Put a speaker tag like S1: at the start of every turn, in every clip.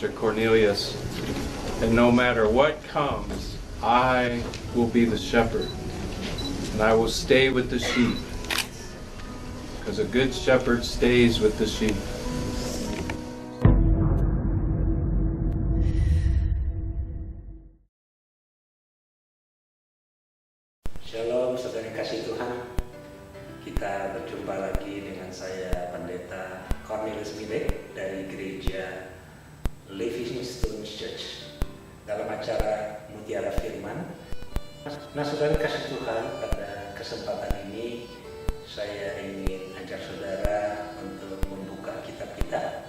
S1: to Cornelius, and no matter what comes, I will be the shepherd, and I will stay with the sheep, because a good shepherd stays with the sheep.
S2: Shalom, saudara kasih Tuhan. Kita berjumpa lagi dengan saya, Pendeta Cornelius Midek dari Gereja Living Stones Church dalam acara Mutiara Firman. Nah, saudara kasih Tuhan, pada kesempatan ini saya ingin ajak saudara untuk membuka kitab kita,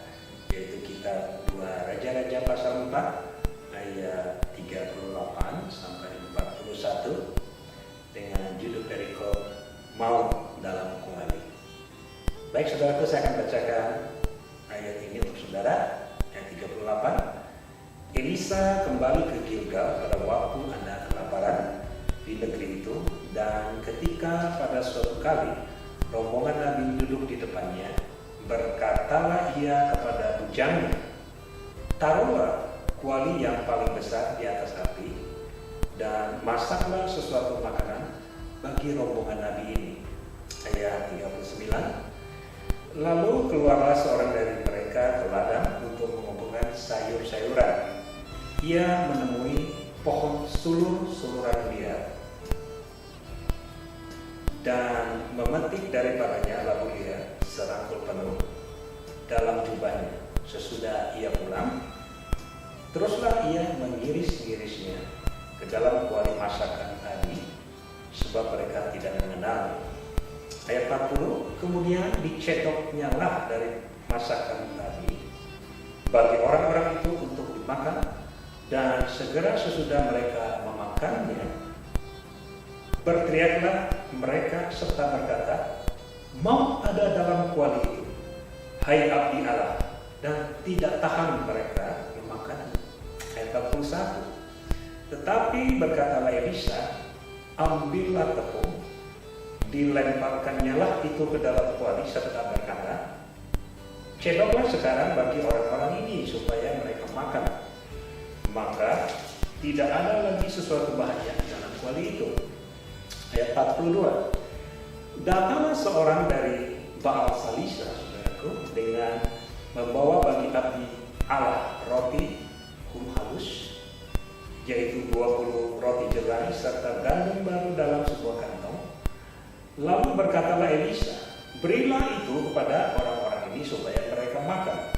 S2: yaitu kitab 2 Raja-Raja pasal 4 ayat 38 sampai 41 dengan judul perikop maut dalam kuali. Baik saudaraku, saya akan bacakan ayat ini untuk saudara. Ayat 38. Elisa kembali ke Gilgal pada waktu ada kelaparan di negeri itu, dan ketika pada suatu kali rombongan Nabi duduk di depannya, berkatalah ia kepada bujangnya, taruhlah kuali yang paling besar di atas api, dan masaklah sesuatu makanan bagi rombongan Nabi ini. Ayat 39. Lalu keluarlah seorang dari mereka ke ladang untuk mengumpulkan sayur-sayuran. Ia menemui pohon sulur-suluran liar dan memetik daripadanya, lalu ia serangkul penuh dalam jubahnya. Sesudah ia pulang, teruslah ia mengiris-irisnya ke dalam kuali masakan tadi, sebab mereka tidak mengenal. Ayat 40, kemudian dicedoknya lah dari masakan tadi bagi orang-orang itu untuk dimakan, dan segera sesudah mereka memakannya, berteriaklah mereka serta berkata, maut ada dalam kuali itu, hai abdi Allah, dan tidak tahan mereka memakannya. Ayat 41, tetapi berkatalah Elisa, ambillah tepung, dilemparkannya lah itu ke dalam kuali, serta berkata, cedoklah sekarang bagi orang-orang ini supaya mereka makan. Maka tidak ada lagi sesuatu bahaya dalam kuali itu. Ayat 42. Datanglah seorang dari Baal Salisa, saudaraku, dengan membawa bagi abdi Allah roti halus, yaitu 20 roti jelai serta gandum baru dalam sebuah kantong. Lalu berkatalah Elisa, berilah itu kepada orang-orang ini supaya mereka makan.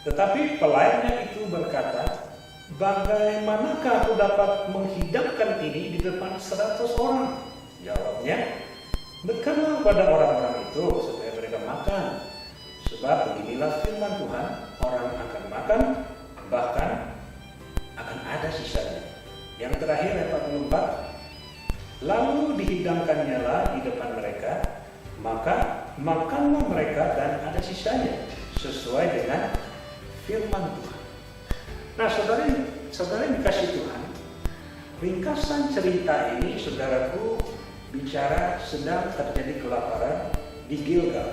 S2: Tetapi pelayannya itu berkata, bagaimanakah aku dapat menghidapkan ini di depan 100 orang? Jawabnya, dekatlah pada orang-orang itu supaya mereka makan. Sebab beginilah firman Tuhan, orang akan makan, bahkan akan ada sisanya. Yang terakhir ayat 44, lalu dihidangkannya lah di depan mereka, maka makanlah mereka dan ada sisanya, sesuai dengan firman Tuhan. Nah, saudara yang dikasih Tuhan, ringkasan cerita ini, saudaraku, bicara sedang terjadi kelaparan di Gilgal.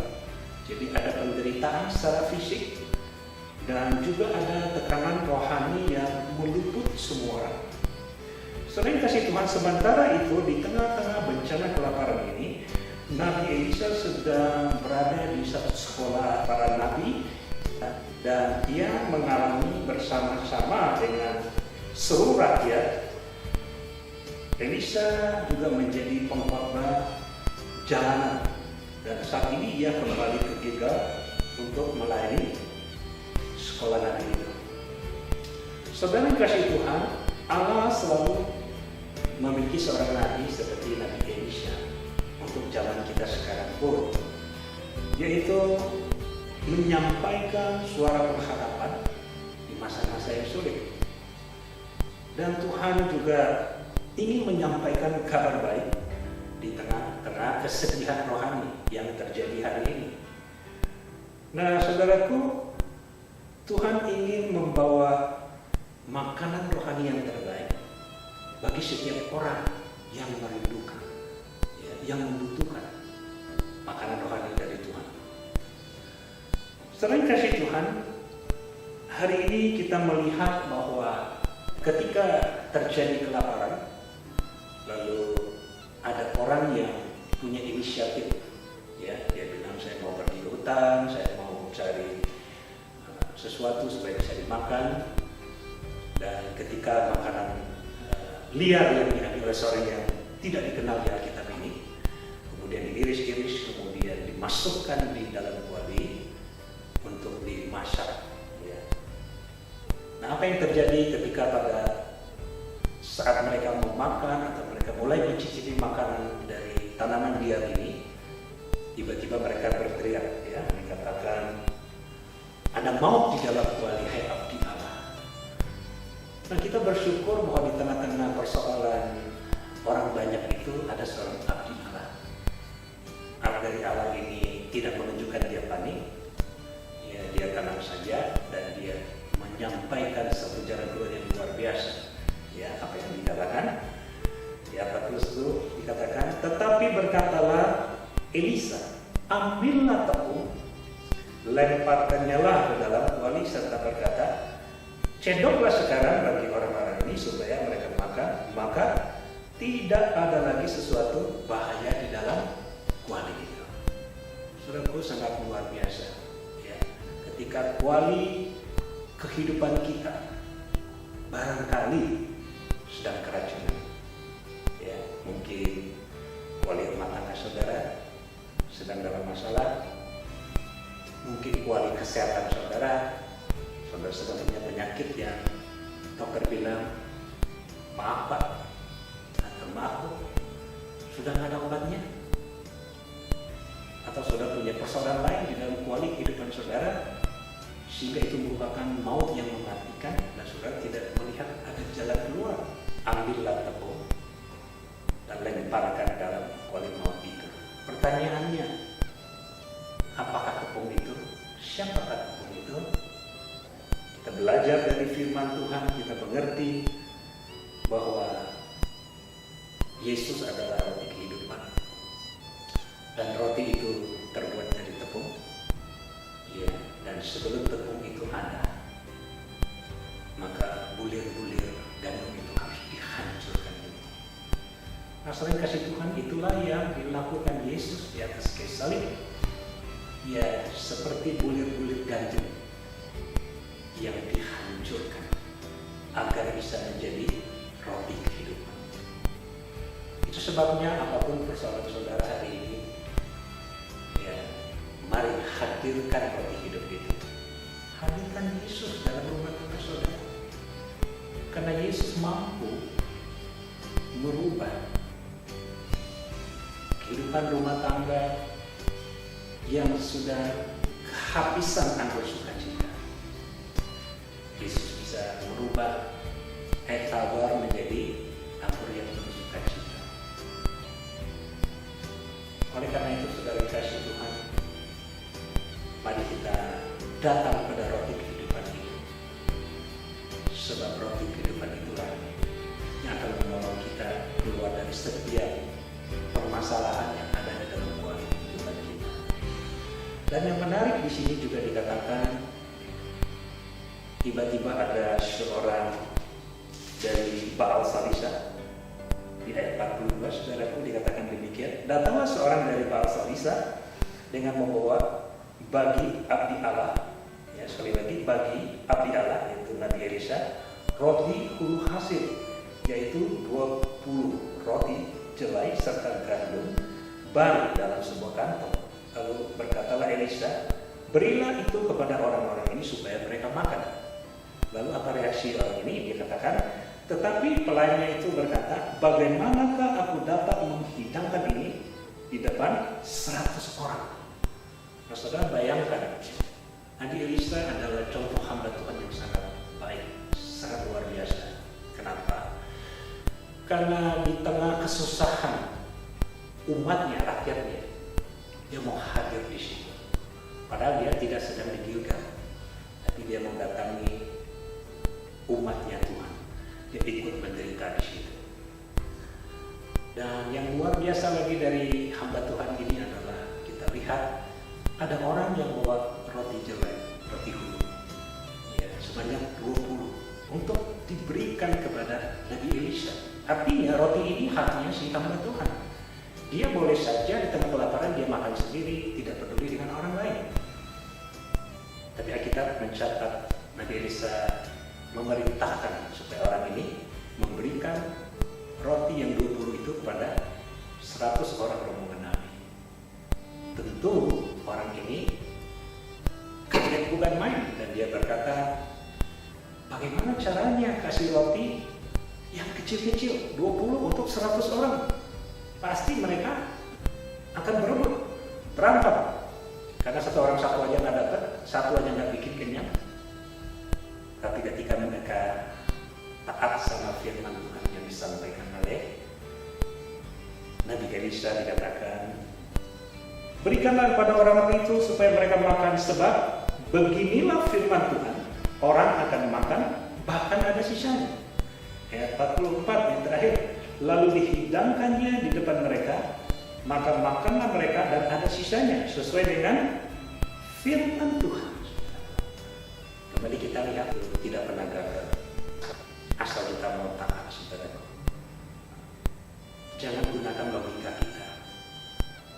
S2: Jadi ada penderitaan secara fisik dan juga ada tekanan rohani yang meliput semua orang. Saudara yang kasih Tuhan, sementara itu di tengah-tengah bencana kelaparan ini, Nabi Elisa sedang berada di satu sekolah para nabi, dan ia mengalami bersama-sama dengan seluruh rakyat. Elisa juga menjadi pengkhotbah jalanan, dan saat ini ia kembali ke Gilgal untuk melayani sekolah nabi itu. Saudara yang kasih Tuhan, Allah selalu memiliki seorang nabi seperti Nabi Elisa untuk zaman kita sekarang pun, yaitu menyampaikan suara pengharapan di masa-masa yang sulit. Dan Tuhan juga ingin menyampaikan kabar baik di tengah-tengah kesedihan rohani yang terjadi hari ini. Nah, saudaraku, Tuhan ingin membawa makanan rohani yang terbaik bagi setiap orang yang merindukan, yang membutuhkan makanan rohani dari Tuhan. Selain kasih Tuhan, hari ini kita melihat bahwa ketika terjadi kelaparan, lalu ada orang yang punya inisiatif, ya, dia bilang saya mau pergi ke hutan, saya mau cari sesuatu supaya bisa dimakan. Dan ketika makanan liar yang diambil oleh seorang yang tidak dikenal di Alkitab ini, kemudian diiris-iris, kemudian dimasukkan di dalam kuali untuk dimasak. Ya. Nah, apa yang terjadi ketika pada saat mereka mau makan atau mereka mulai mencicipi makanan dari tanaman liar ini, tiba-tiba mereka berteriak, ya, dikatakan ada maut di dalam kuali, hai abdi Allah. Nah, kita bersyukur bahwa di tengah-tengah persoalan orang banyak itu ada seorang abdi Allah. Abdi dari Allah ini tidak menunjukkan dia panik, ya, dia tenang saja dan dia menyampaikan satu jalan keluar yang luar biasa. Ya, apa yang dikatakan? Di ayat 41 dikatakan, tetapi berkatalah Elisa, ambillah tepung, lemparkannya ke dalam kuali serta berkata, cedoklah sekarang bagi orang-orang ini supaya mereka makan, maka tidak ada lagi sesuatu bahaya di dalam kuali itu. Saudaraku, sangat luar biasa. Ya, ketika kuali kehidupan kita barangkali sedang keracunan, ya, mungkin kuali rumah tangga saudara sedang dalam masalah, mungkin kuali kesehatan saudara sedang punya penyakit yang dokter bilang maaf Pak atau maaf Bu, sudah nggak ada obatnya, atau saudara punya persoalan lain di dalam kuali kehidupan saudara sehingga itu merupakan maut yang mematikan dan saudara tidak melihat ada jalan keluar. Ambillah tepung dan lemparkan dalam kuali maut itu. Pertanyaannya, apakah tepung itu? Siapakah tepung itu? Kita belajar dari firman Tuhan, kita mengerti bahwa Yesus adalah roti kehidupan dan roti itu terbuat dari tepung, ya, dan sebelum tepung itu ada, maka bulir-bulir gandum itu harus dihancurkan dulu. Nah, selain kasih Tuhan, itulah yang dilakukan Yesus di atas kayu salib. Ya, seperti bulir-bulir gandum yang dihancurkan agar bisa menjadi roti kehidupan. Itu sebabnya apapun persoalan saudara hari ini, ya, mari hadirkan roti hidup itu. Hadirkan Yesus dalam rumah tangga saudara. Karena Yesus mampu merubah kehidupan rumah tangga yang sudah kehabisan anggur sukacita. Yesus bisa merubah air tawar menjadi anggur yang penuh sukacita. Oleh karena itu, saudara kasih Tuhan, mari kita datang pada roti kehidupan itu. Sebab roti kehidupan itulah yang akan menolong kita keluar dari setiap permasalahan yang ada di dalam kuali kehidupan kita. Dan yang menarik di sini juga dikatakan, tiba-tiba ada seorang dari Baal Salisa. Di ayat 42, saudaraku, dikatakan demikian. Datanglah seorang dari Baal Salisa dengan membawa bagi abdi Allah, ya, sekali lagi bagi abdi Allah, yaitu Nabi Elisa, roti hulu hasil, yaitu 20 roti jelai serta gandum baru dalam sebuah kantong. Lalu berkatalah Elisa, berilah itu kepada orang-orang ini supaya mereka makan. Lalu apa reaksi orang ini? Dia katakan, tetapi pelayannya itu berkata, bagaimanakah aku dapat menghidangkan ini di depan 100 orang? Nah, saudara bayangkan, Nabi Elisa adalah contoh hamba Tuhan yang sangat baik, sangat luar biasa. Kenapa? Karena di tengah kesusahan umatnya, rakyatnya, dia mau hadir di situ. Padahal dia tidak sedang di Gilgal, tapi dia mendatangi umatnya Tuhan. Dia ikut menderita di situ. Dan yang luar biasa lagi dari hamba Tuhan ini adalah kita lihat ada orang yang bawa roti jelek, roti hulu. Ya, sebanyak 20 untuk diberikan kepada Nabi Elisha. Artinya roti ini haknya si hamba Tuhan. Dia boleh saja di tengah kelaparan dia makan sendiri, tidak peduli dengan orang lain. Tapi Alkitab mencatat Nabi Elisha memerintahkan supaya orang ini memberikan roti yang 20 itu kepada 100 orang rombongan Nabi. Tentu orang ini kaget bukan main, dan dia berkata, bagaimana caranya kasih roti yang kecil-kecil 20 untuk 100 orang? Pasti mereka akan berebut, berantem. Karena satu aja nggak dapat, satu aja nggak bikin kenyang. Tapi ketika mereka taat sama firman Tuhan yang disampaikan oleh Nabi Elisha, dikatakan, berikanlah kepada orang itu supaya mereka makan, sebab beginilah firman Tuhan, orang akan makan bahkan ada sisanya. Ayat 44 yang terakhir, lalu dihidangkannya di depan mereka, maka makanlah mereka dan ada sisanya sesuai dengan firman Tuhan. Kembali kita lihat, tidak pernah gagal asal kita mau taat, saudara. Jangan gunakan logika kita.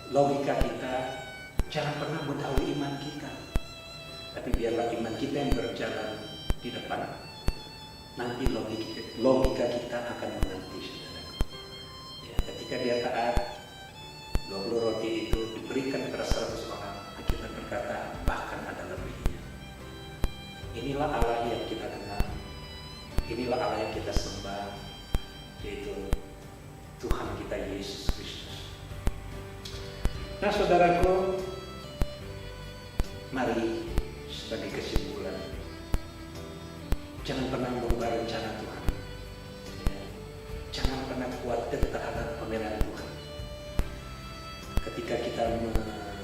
S2: Logika kita jangan pernah mendahului iman kita. Tapi biarlah iman kita yang berjalan di depan. Nanti logika kita akan menanti, saudara. Ya, ketika dia taat, 20 roti itu diberikan kepada 100 orang. Kita berkata, bahkan ada lebihnya. Inilah Allah yang kita kenal. Inilah Allah yang kita sembah, yaitu Tuhan kita Yesus Kristus. Nah, saudaraku, mari sebagai kesimpulan, jangan pernah merubah rencana Tuhan. Ya, jangan pernah khawatir terhadap pemeliharaan Tuhan. Ketika kita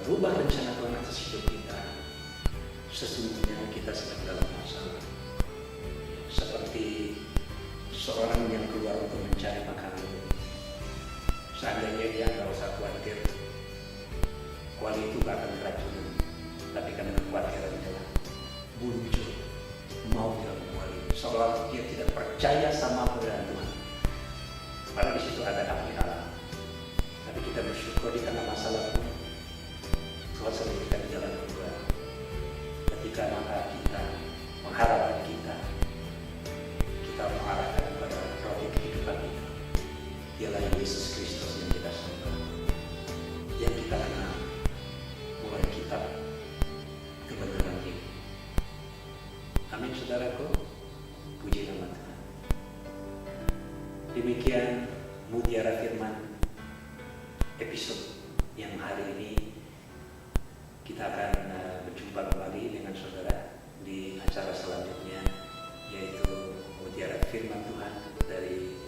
S2: merubah rencana Tuhan atas hidup kita, sesungguhnya kita sedang dalam masalah. Seperti seorang yang keluar untuk mencari makanan. Seandainya dia nggak usah khawatir, kuali itu gak akan keracunan. Tapi karena kekhawatiran adalah muncul mau dalam kuali, seolah dia tidak percaya sama pemberian Tuhan. Padahal di situ ada api Allah. Tapi kita bersyukur di tengah masalah pun Tuhan sering kita di jalan keluar. Ketika mata kita, pengharapan kita mengarahkan kepada roti kehidupan kita. Dialah Yesus Kristus yang kita sembah, yang kita kenal mulai kitab kebenaran ini. Amin, saudaraku. Puji nama Tuhan. Demikian mutiara firman episode yang hari ini. Kita akan berjumpa kembali dengan saudara di acara selanjutnya, yaitu mutiara firman Tuhan dari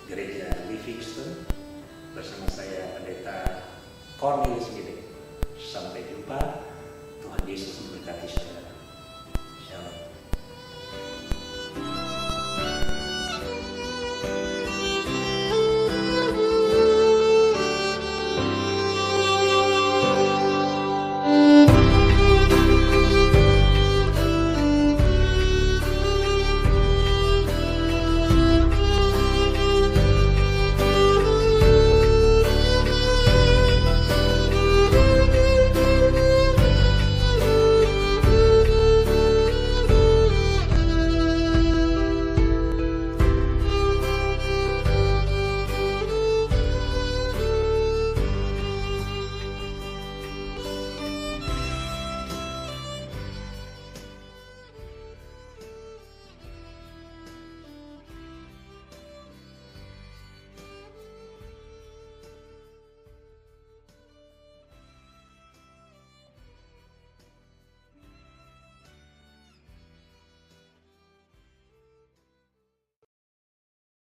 S2: Gereja Livingston bersama saya Pendeta Cornelius Giling. Sampai jumpa.